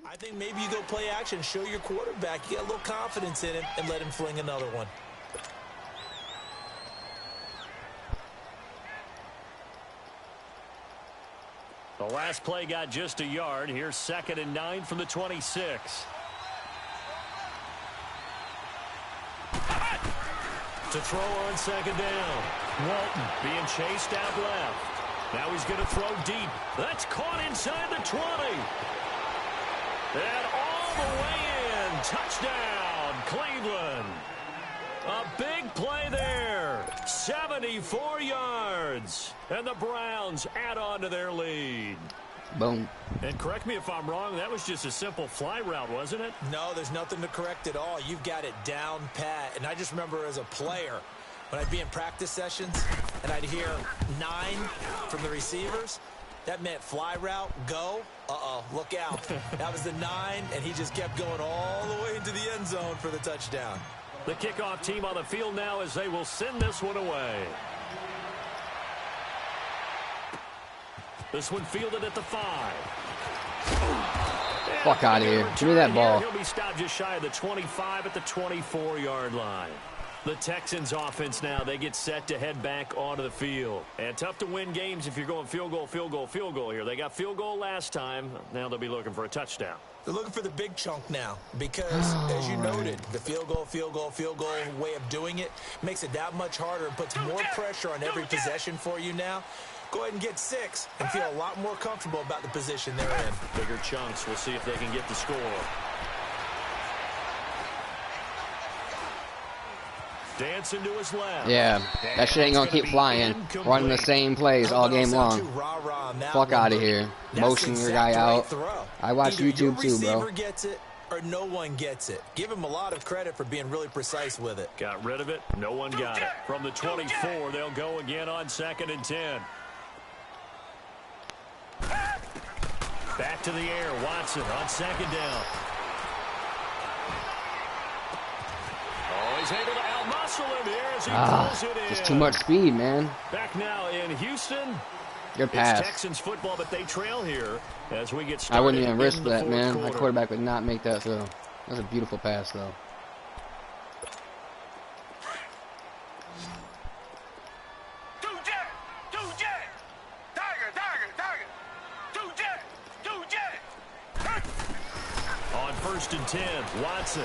I think maybe you go play action, show your quarterback, you get a little confidence in him, and let him fling another one. The last play got just a yard. Here's 2nd and 9 from the 26. To throw on 2nd down. Walton being chased out left. Now he's going to throw deep. That's caught inside the 20. And all the way in. Touchdown, Cleveland. A big play there. 74 yards. And the Browns add on to their lead. Boom. And correct me if I'm wrong, that was just a simple fly route, wasn't it? No, there's nothing to correct at all. You've got it down pat. And I just remember as a player, when I'd be in practice sessions and I'd hear 9 from the receivers, that meant fly route, go. Uh-oh, look out. That was the 9, and he just kept going all the way into the end zone for the touchdown. The kickoff team on the field now as they will send this one away. This one fielded at the 5. Fuck out of here. Give me that ball. He'll be stopped just shy of the 25 at the 24-yard line. The Texans offense now, they get set to head back onto the field. And tough to win games if you're going field goal, field goal, field goal here. They got field goal last time. Now they'll be looking for a touchdown. They're looking for the big chunk now because, as you noted, the field goal way of doing it makes it that much harder and puts more pressure on every possession for you now. Go ahead and get 6 and feel a lot more comfortable about the position they're in. Bigger chunks. We'll see if they can get the score. Dancing to his left. Yeah, that shit ain't gonna keep flying. Running the same plays all game long. Fuck out of here. Motion your guy out. I watch YouTube too, bro. Gets it or no one gets it. Give him a lot of credit for being really precise with it. Got rid of it. No one got it. From the 24, they'll go again on 2nd and 10. Back to the air. Watson on 2nd down. Oh, he's able to out-muscle him here as he pulls it in. Just too much speed, man. Back now in Houston. Good pass. It's Texans football, but they trail here as we get started. I wouldn't even risk that, man. Quarter. My quarterback would not make that throw. That's a beautiful pass, though. first and 10. Watson.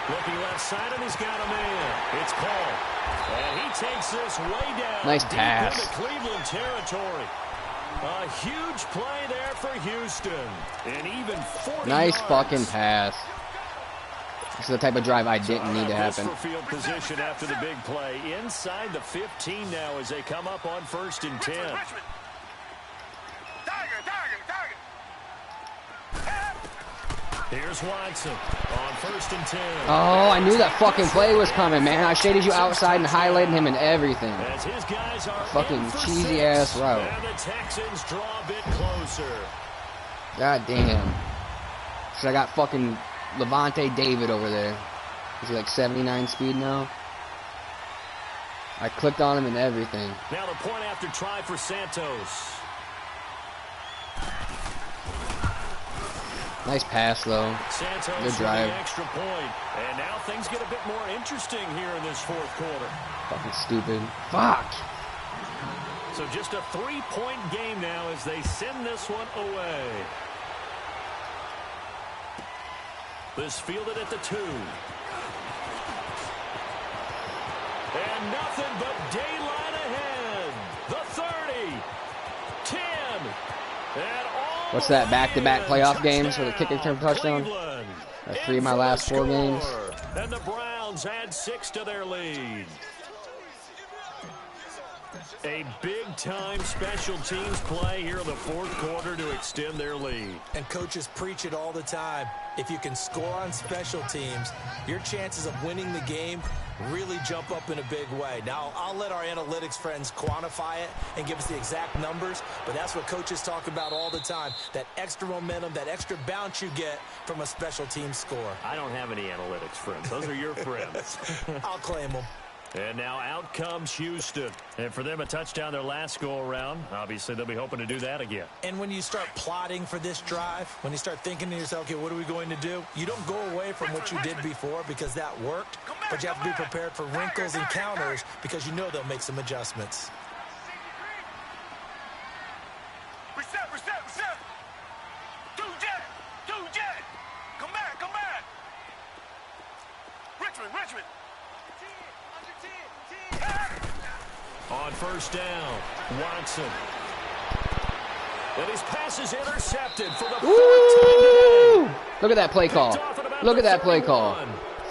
Looking left side, and he's got a man. It's Cole. And he takes this way down. Nice deep pass. into Cleveland territory. A huge play there for Houston. And even 40 Nice yards. fucking pass. This is the type of drive I didn't need to happen. For field position after the big play. Inside the 15 now as they come up on first and 10. Here's Watson on first and 10. Oh, I knew that fucking play was coming, man. I shaded you outside and highlighted him and everything. As his guys are Fucking cheesy ass route. And the Texans draw a bit closer. God damn. So I got fucking Levante David over there. Is he like 79 speed now? I clicked on him and everything. Now the point after try for Santos. Nice pass, though. Santos good drive. Extra point. And now things get a bit more interesting here in this fourth quarter. Fucking stupid. Fuck. So just a 3-point game now as they send this one away. This fielded at the 2. And nothing but daylight ahead. The 30. 10. And all What's that, back-to-back playoff games for the kick return touchdown? That's 3 of my last 4 games. And the Browns add 6 to their lead. A big-time special teams play here in the fourth quarter to extend their lead. And coaches preach it all the time. If you can score on special teams, your chances of winning the game really jump up in a big way. Now, I'll let our analytics friends quantify it and give us the exact numbers, but that's what coaches talk about all the time, that extra momentum, that extra bounce you get from a special team score. I don't have any analytics friends. Those are your friends. I'll claim them. And now out comes Houston. And for them, a touchdown their last go-around. Obviously, they'll be hoping to do that again. And when you start plotting for this drive, when you start thinking to yourself, okay, what are we going to do? You don't go away from what you did before because that worked, but you have to be prepared for wrinkles and counters because you know they'll make some adjustments. Reset. Two jet. Come back. Richmond. On first down, Watson. And his pass is intercepted for the fourth time today. Look at that play call. Look at that play call.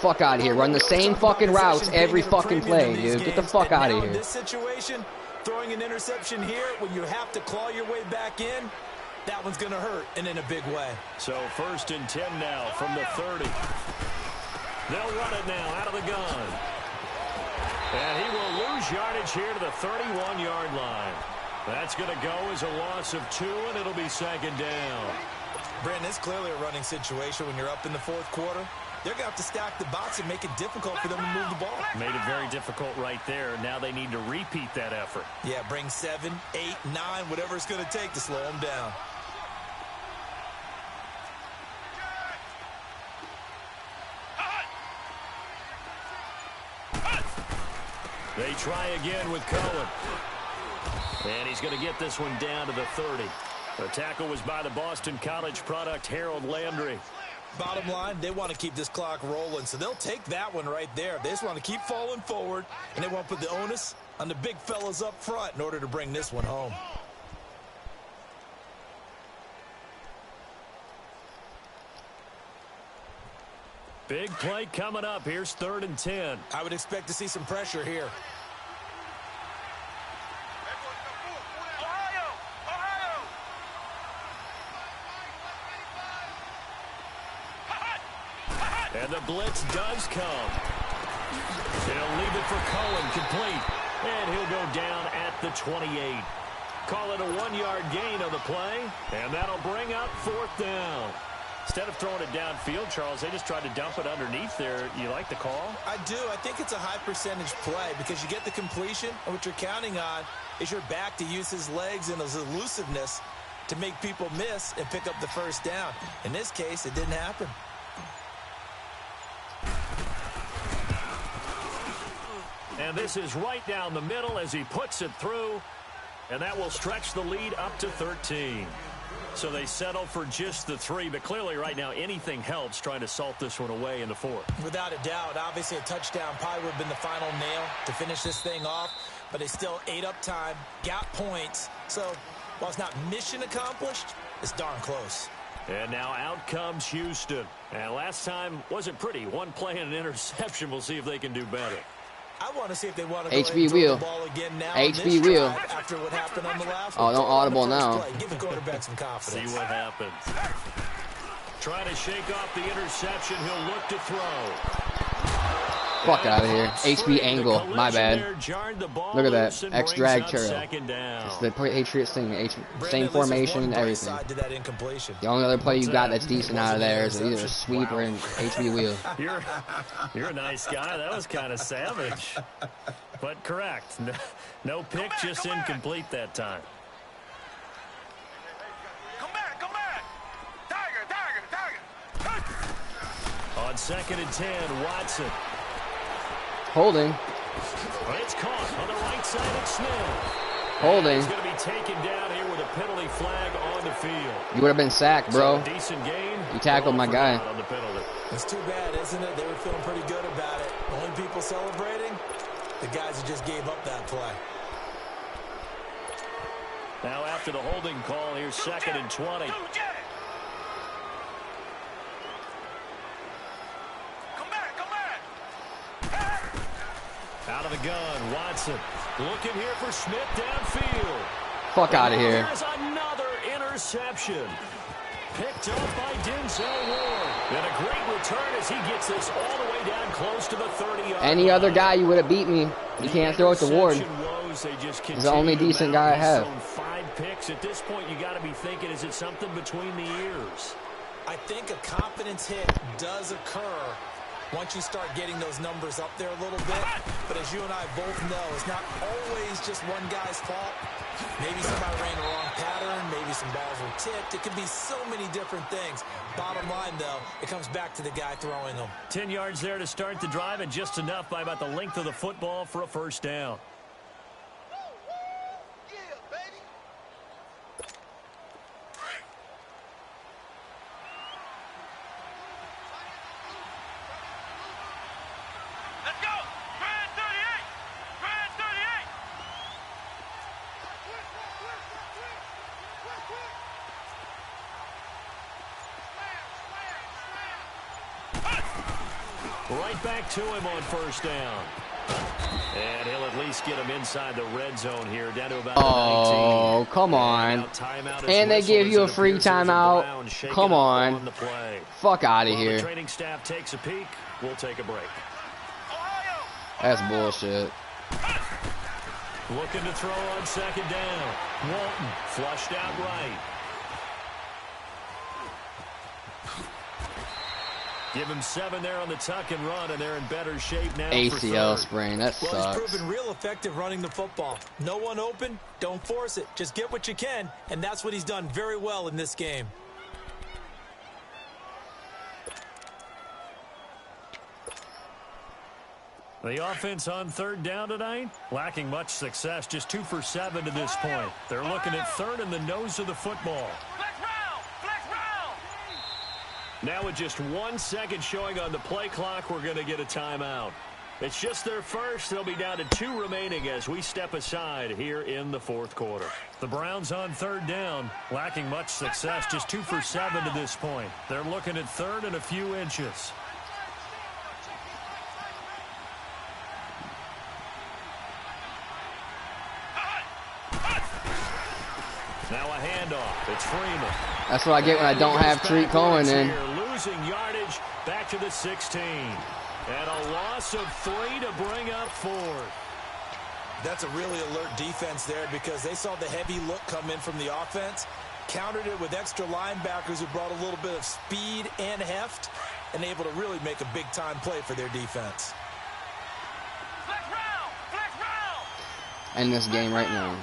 Fuck out of here. Run the same fucking routes every fucking play, dude. Get the fuck out of here. In this situation, throwing an interception here when you have to claw your way back in, that one's going to hurt, and in a big way. So first and 10 now from the 30. They'll run it now out of the gun. And he will lose yardage here to the 31-yard line. That's going to go as a loss of 2, and it'll be second down. Brandon, it's clearly a running situation when you're up in the fourth quarter. They're going to have to stack the box and make it difficult for them to move the ball. Made it very difficult right there. Now they need to repeat that effort. Yeah, bring 7, 8, 9, whatever it's going to take to slow them down. They try again with Cohen. And he's going to get this one down to the 30. The tackle was by the Boston College product, Harold Landry. Bottom line, they want to keep this clock rolling, so they'll take that one right there. They just want to keep falling forward, and they want to put the onus on the big fellas up front in order to bring this one home. Big play coming up. Here's 3rd and 10. I would expect to see some pressure here. And the blitz does come. He'll leave it for Cohen, complete. And he'll go down at the 28. Call it a 1-yard gain on the play. And that'll bring up 4th down. Instead of throwing it downfield, Charles, they just tried to dump it underneath there. You like the call? I do. I think it's a high percentage play because you get the completion, and what you're counting on is your back to use his legs and his elusiveness to make people miss and pick up the first down. In this case, it didn't happen. And this is right down the middle as he puts it through. And that will stretch the lead up to 13. So they settle for just the 3, but clearly right now anything helps trying to salt this one away in the 4th. Without a doubt, obviously a touchdown probably would have been the final nail to finish this thing off, but they still ate up time, got points. So while it's not mission accomplished, it's darn close. And now out comes Houston. And last time wasn't pretty. One play and an interception. We'll see if they can do better. I want to see if they want to HB wheel. the ball again now. HB wheel. After what happened on the last one. Oh, don't audible now. Give the quarterback some confidence. See what happens. Trying to shake off the interception. He'll look to throw. Fuck out of here. HB angle. My bad. Look at that. X drag trail. It's the Patriots thing. Same formation, everything. The only other play you got that's decent out of there is either a sweep or an HB wheel. You're a nice guy. That was kind of savage. But correct. No pick, just incomplete that time. Come back. Tiger. On 2nd and 10, Watson. Holding. But it's caught on the right side of Smith. Holding. He's going to be taken down here with a penalty flag on the field. You would have been sacked, bro. So decent gain. You tackled my guy. On the penalty. It's too bad, isn't it? They were feeling pretty good about it. Only people celebrating, the guys who just gave up that play. Now after the holding call, here's 2nd and 20. Out of the gun, Watson looking here for Smith downfield. Fuck out of here. There's another interception. Picked up by Denzel Ward. And a great return as he gets this all the way down close to the 30-yard line. Any other guy you would have beat me. You can't throw it to Ward. He's the only decent guy I have. 5 picks. At this point, you got to be thinking, is it something between the ears? I think a confidence hit does occur once you start getting those numbers up there a little bit. But as you and I both know, it's not always just one guy's fault. Maybe somebody ran the wrong pattern. Maybe some balls were tipped. It could be so many different things. Bottom line, though, it comes back to the guy throwing them. 10 yards there to start the drive, and just enough by about the length of the football for a first down. Right back to him on first down. And he'll at least get him inside the red zone here, down to about 19. Oh, come on. And they give you a free timeout. Come on. Fuck out of here. The training staff takes a peek. We'll take a break. That's bullshit. Looking to throw on 2nd down. Walton flushed out right. Give him 7 there on the tuck and run, and they're in better shape now. ACL sprain, that sucks. Well, he's proven real effective running the football. No one open, don't force it. Just get what you can, and that's what he's done very well in this game. The offense on 3rd down tonight, lacking much success, just 2 for 7 to this point. They're looking at 3rd in the nose of the football. Now with just 1 second showing on the play clock, we're going to get a timeout. It's just their first. They'll be down to 2 remaining as we step aside here in the 4th quarter. The Browns on 3rd down, lacking much success, just 2 for 7 to this point. They're looking at 3rd and a few inches. Now a handoff. It's Freeman. That's what I get when I don't have Treat Cohen in. Losing yardage back to the 16. And a loss of 3 to bring up 4th. That's a really alert defense there because they saw the heavy look come in from the offense, countered it with extra linebackers who brought a little bit of speed and heft, and able to really make a big-time play for their defense. End this game right now.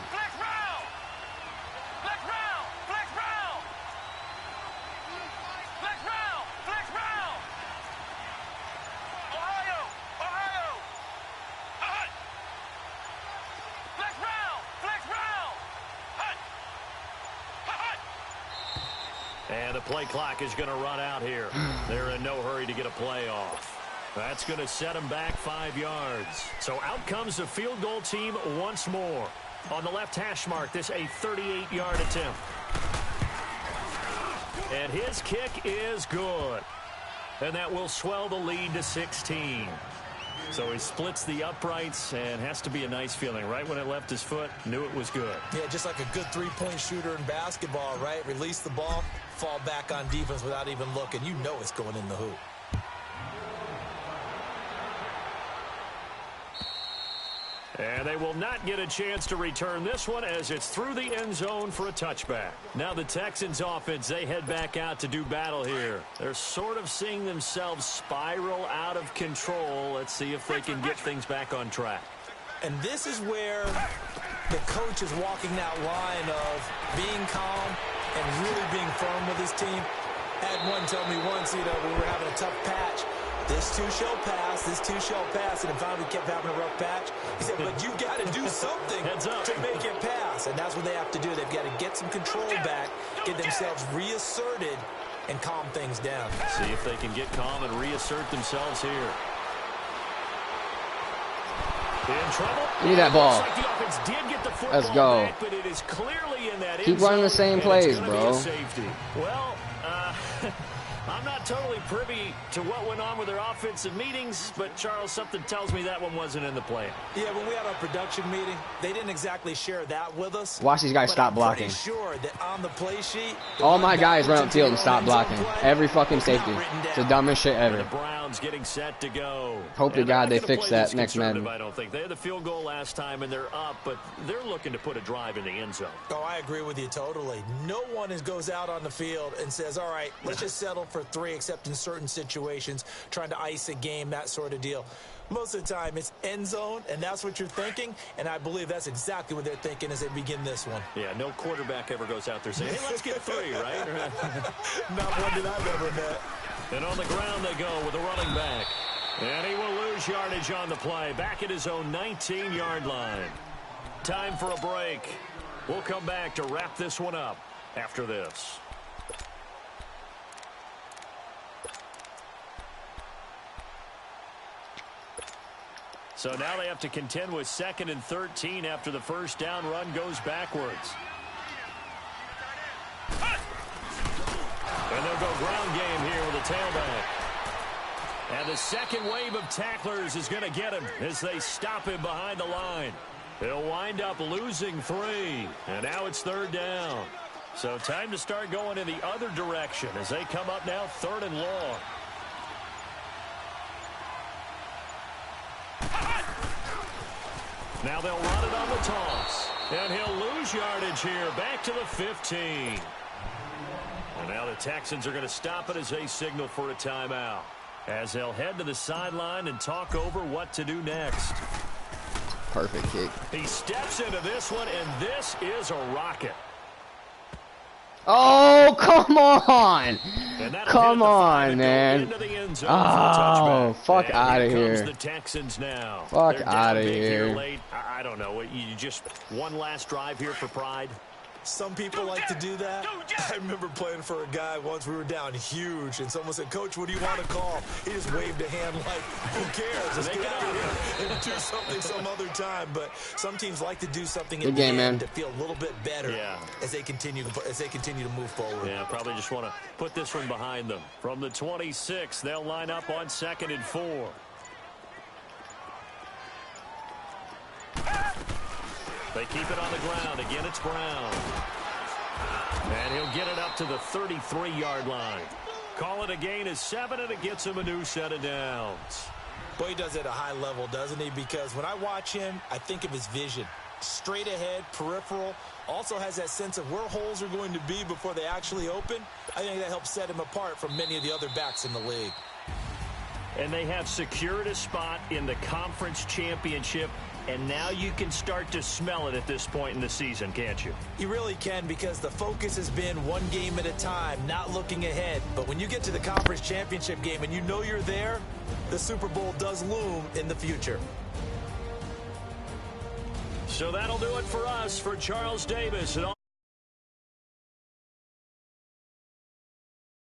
And the play clock is going to run out here. They're in no hurry to get a play off. That's going to set them back 5 yards. So out comes the field goal team once more. On the left hash mark, this a 38-yard attempt. And his kick is good. And that will swell the lead to 16. So he splits the uprights, and has to be a nice feeling. Right when it left his foot, knew it was good. Yeah, just like a good three-point shooter in basketball, right? Release the ball, fall back on defense without even looking. You know it's going in the hoop. And they will not get a chance to return this one as it's through the end zone for a touchback. Now the Texans offense, they head back out to do battle here. They're sort of seeing themselves spiral out of control. Let's see if they can get things back on track. And this is where the coach is walking that line of being calm and really being firm with his team. I had one tell me once, we were having a tough patch. This too shall pass, this too shall pass, and finally we kept having a rough patch. He said, but you got to do something to make it pass, and that's what they have to do. They've got to get some control back, get themselves reasserted, and calm things down. See if they can get calm and reassert themselves here. In trouble. Give me that ball. Like the offense did get the Let's go. Back, but it is clearly in that Keep running the same plays, bro. Well, I'm not totally privy to what went on with their offensive meetings, but, Charles, something tells me that one wasn't in the plan. Yeah, when we had our production meeting, they didn't exactly share that with us. Watch these guys stop blocking. I'm pretty sure that on the play sheet, all my guys run upfield and stop blocking. Every fucking safety. It's the dumbest shit ever. The Browns getting set to go. Hope to God they fix that next Madden. I don't think. They had the field goal last time, and they're up, but they're looking to put a drive in the end zone. Oh, I agree with you totally. No one goes out on the field and says, all right, let's just settle for 3, except in certain situations, trying to ice a game, that sort of deal. Most of the time, it's end zone, and that's what you're thinking, and I believe that's exactly what they're thinking as they begin this one. Yeah, no quarterback ever goes out there saying, hey, let's get 3, right? Not one that I've ever met. And on the ground they go with a running back. And he will lose yardage on the play, back at his own 19-yard line. Time for a break. We'll come back to wrap this one up after this. So now they have to contend with 2nd and 13 after the first down run goes backwards. And they'll go ground game here with a tailback. And the second wave of tacklers is going to get him as they stop him behind the line. He'll wind up losing 3. And now it's 3rd down. So time to start going in the other direction as they come up now 3rd and long. Now they'll run it on the toss. And he'll lose yardage here. Back to the 15. And now the Texans are going to stop it as they signal for a timeout. As they'll head to the sideline and talk over what to do next. Perfect kick. He steps into this one, and this is a rocket. Oh, come on. Come on, man. Oh, fuck out of here. The Texans now. Fuck out of here. I don't know. You just one last drive here for pride. Some people like to do that. I remember playing for a guy once. We were down huge, and someone said, Coach, what do you want to call? He just waved a hand like, who cares? Let's get out of here and do something some other time. But some teams like to do something in the end to feel a little bit better as they continue to move forward. Yeah, probably just want to put this one behind them. From the 26, they'll line up on 2nd and 4. They keep it on the ground. Again, it's Brown. And he'll get it up to the 33-yard line. Call it a gain of 7, and it gets him a new set of downs. Boy, he does it at a high level, doesn't he? Because when I watch him, I think of his vision. Straight ahead, peripheral. Also has that sense of where holes are going to be before they actually open. I think that helps set him apart from many of the other backs in the league. And they have secured a spot in the conference championship. And now you can start to smell it at this point in the season, can't you? You really can, because the focus has been one game at a time, not looking ahead. But when you get to the conference championship game and you know you're there, the Super Bowl does loom in the future. So that'll do it for us. For Charles Davis and all